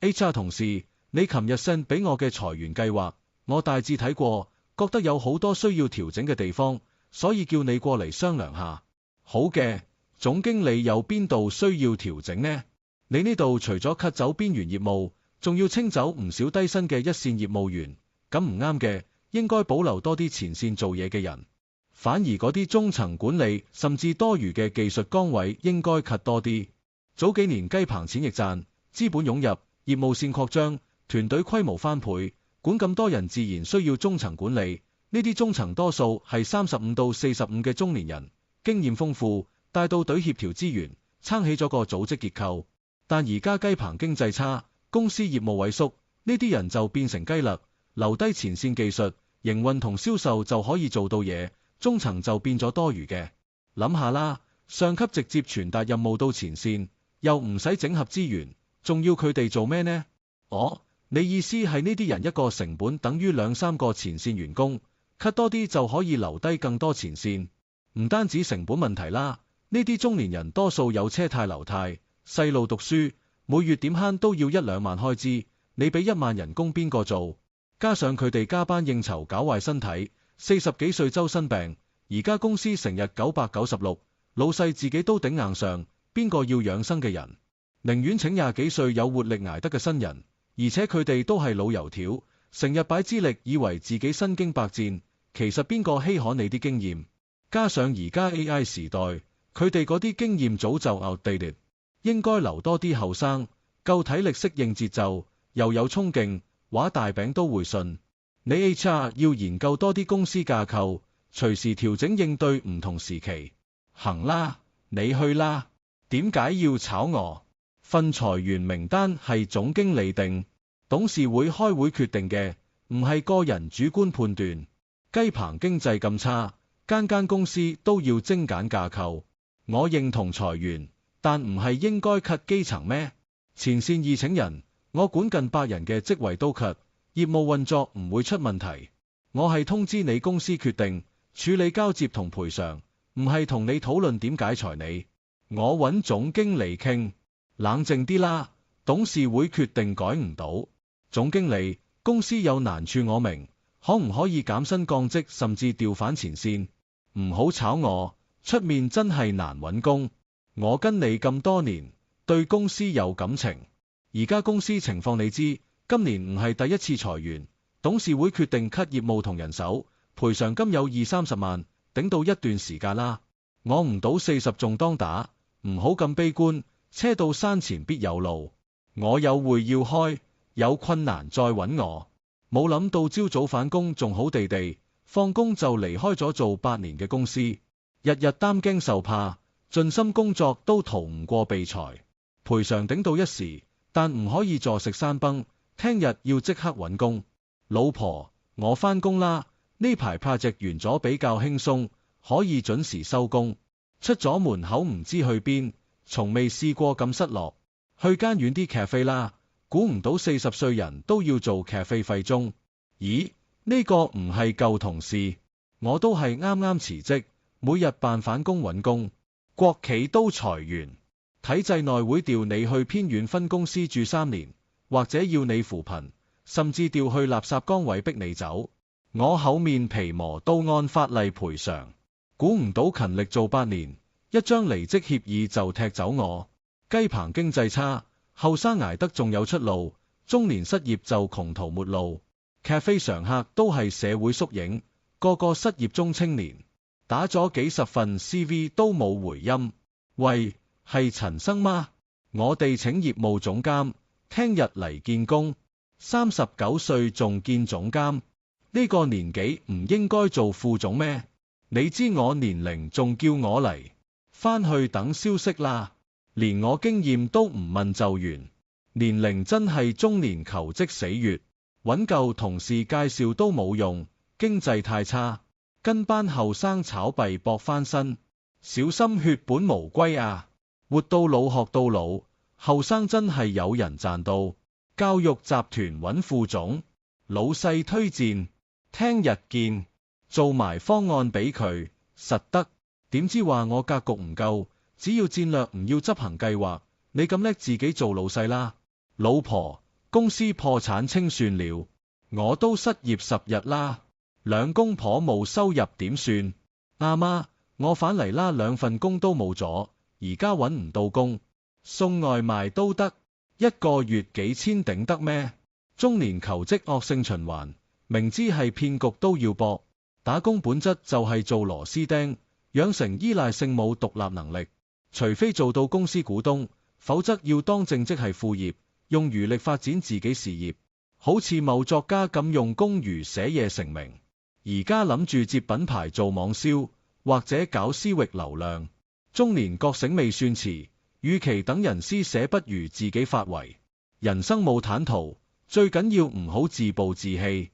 HR 同事，你琴日 send 俾我嘅裁員計劃，我大致睇過，覺得有好多需要調整嘅地方，所以叫你過嚟商量下。好嘅，總經理有邊度需要調整呢？你呢度除咗 cut 走邊緣業務，仲要清走唔少低薪嘅一線業務員，咁唔啱嘅，應該保留多啲前線做嘢嘅人。反而嗰啲中層管理甚至多餘嘅技術崗位應該 cut 多啲。早幾年雞棚錢亦賺，資本湧入，業務線擴張，團隊規模翻倍，管咁多人自然需要中層管理。呢啲中層多數係35到45嘅中年人，經驗豐富，帶到隊協調資源，撐起咗個組織結構。但而家雞棚經濟差，公司業務萎縮，呢啲人就變成雞肋，留低前線技術、營運同銷售就可以做到嘢，中層就變咗多餘嘅。諗下啦，上級直接傳達任務到前線，又唔使整合資源，仲要佢哋做咩呢？你意思係呢啲人一個成本等於2-3個前線員工，cut 多啲就可以留低更多前線。唔單止成本問題啦，呢啲中年人多數有車貸留貸，細路讀書，每月點慳都要1-2萬開支，你俾1萬人工邊個做？加上佢哋加班應酬搞壞身體，40幾歲周身病，而家公司成日996，老細自己都頂硬上，邊個要養生嘅人？寧願請20幾歲有活力捱得嘅新人，而且佢哋都係老油條，成日擺資歷以為自己身經百戰，其實邊個稀罕你啲經驗？加上而家 AI 時代，佢哋嗰啲經驗早就 outdated， 應該留多啲後生，夠體力適應節奏，又有衝勁，畫大餅都會信。你 HR 要研究多啲公司架構，隨時調整應對唔同時期。行啦，你去啦。點解要炒我？份裁員名單係總經理定，董事會開會決定嘅，唔係個人主觀判斷。雞棚經濟咁差，間公司都要精簡架構。我認同裁員，但唔係應該 cut 基層咩？前線易請人，我管近100人嘅職位都 cut， 業務運作唔會出問題。我係通知你公司決定，處理交接同賠償，唔係同你討論點解裁你。我揾總經理傾，冷靜啲啦，董事會決定改唔到。總經理，公司有難處我明，可唔可以減薪降職甚至調返前線？唔好炒我，出面真係難揾工。我跟你咁多年，對公司有感情。而家公司情況你知，今年唔係第一次裁員，董事會決定 cut 業務同人手，賠償金有20-30萬，頂到一段時間啦。我唔賭40中當打，唔好咁悲觀，車到山前必有路。我有會要開，有困難再揾我。冇諗到朝早返工仲好地地，放工就離開咗做8年嘅公司，日日擔驚受怕，盡心工作都逃唔過被裁。賠償頂到一時，但唔可以坐食山崩，聽日要即刻揾工。老婆，我返工啦，呢排 project 完咗比較輕鬆，可以準時收工。出咗門口唔知去邊，從未試過咁失落。去間遠啲 cafe 啦，估唔到40歲人都要做 cafe 費鐘。咦，呢個唔係舊同事，我都係啱啱辭職，每日扮返工揾工。國企都裁員，體制內會調你去偏遠分公司住3年，或者要你扶貧，甚至調去垃圾崗位逼你走。我厚面皮磨都按法例賠償。估唔到勤力做8年，一張離職協議就踢走我。雞棚經濟差，後生捱得仲有出路，中年失業就窮途末路。cafe 常客都係社會縮影，個個失業中青年，打咗幾十份 CV 都冇回音。喂，係陳生嗎？我哋請業務總監，聽日嚟見工。39歲仲見總監，呢個年紀唔應該做副總咩？你知我年齡仲叫我嚟，返去等消息啦。連我經驗都唔問就完，年齡真係中年求職死穴，揾舊同事介紹都冇用，經濟太差，跟班後生炒幣搏翻身，小心血本無歸啊！活到老學到老，後生真係有人賺到。教育集團揾副總，老細推薦，聽日見。做埋方案俾佢，實得。點知話我格局唔夠，只要戰略唔要執行計劃，你咁叻自己做老細啦。老婆，公司破產清算了，我都失業10日啦，兩公婆冇收入點算？阿媽，我返嚟啦，2份工都冇咗，而家搵唔到工，送外賣都得，一個月幾千頂得咩？中年求職惡性循環，明知係騙局都要搏。打工本質就係做螺絲釘，養成依賴性冇獨立能力，除非做到公司股東，否則要當正職係副業，用餘力發展自己事業。好似某作家咁用公餘寫嘢成名，而家諗住接品牌做網銷，或者搞私域流量。中年覺醒未算遲，與其等人施捨，不如自己發圍。人生冇坦途，最緊要唔好自暴自棄。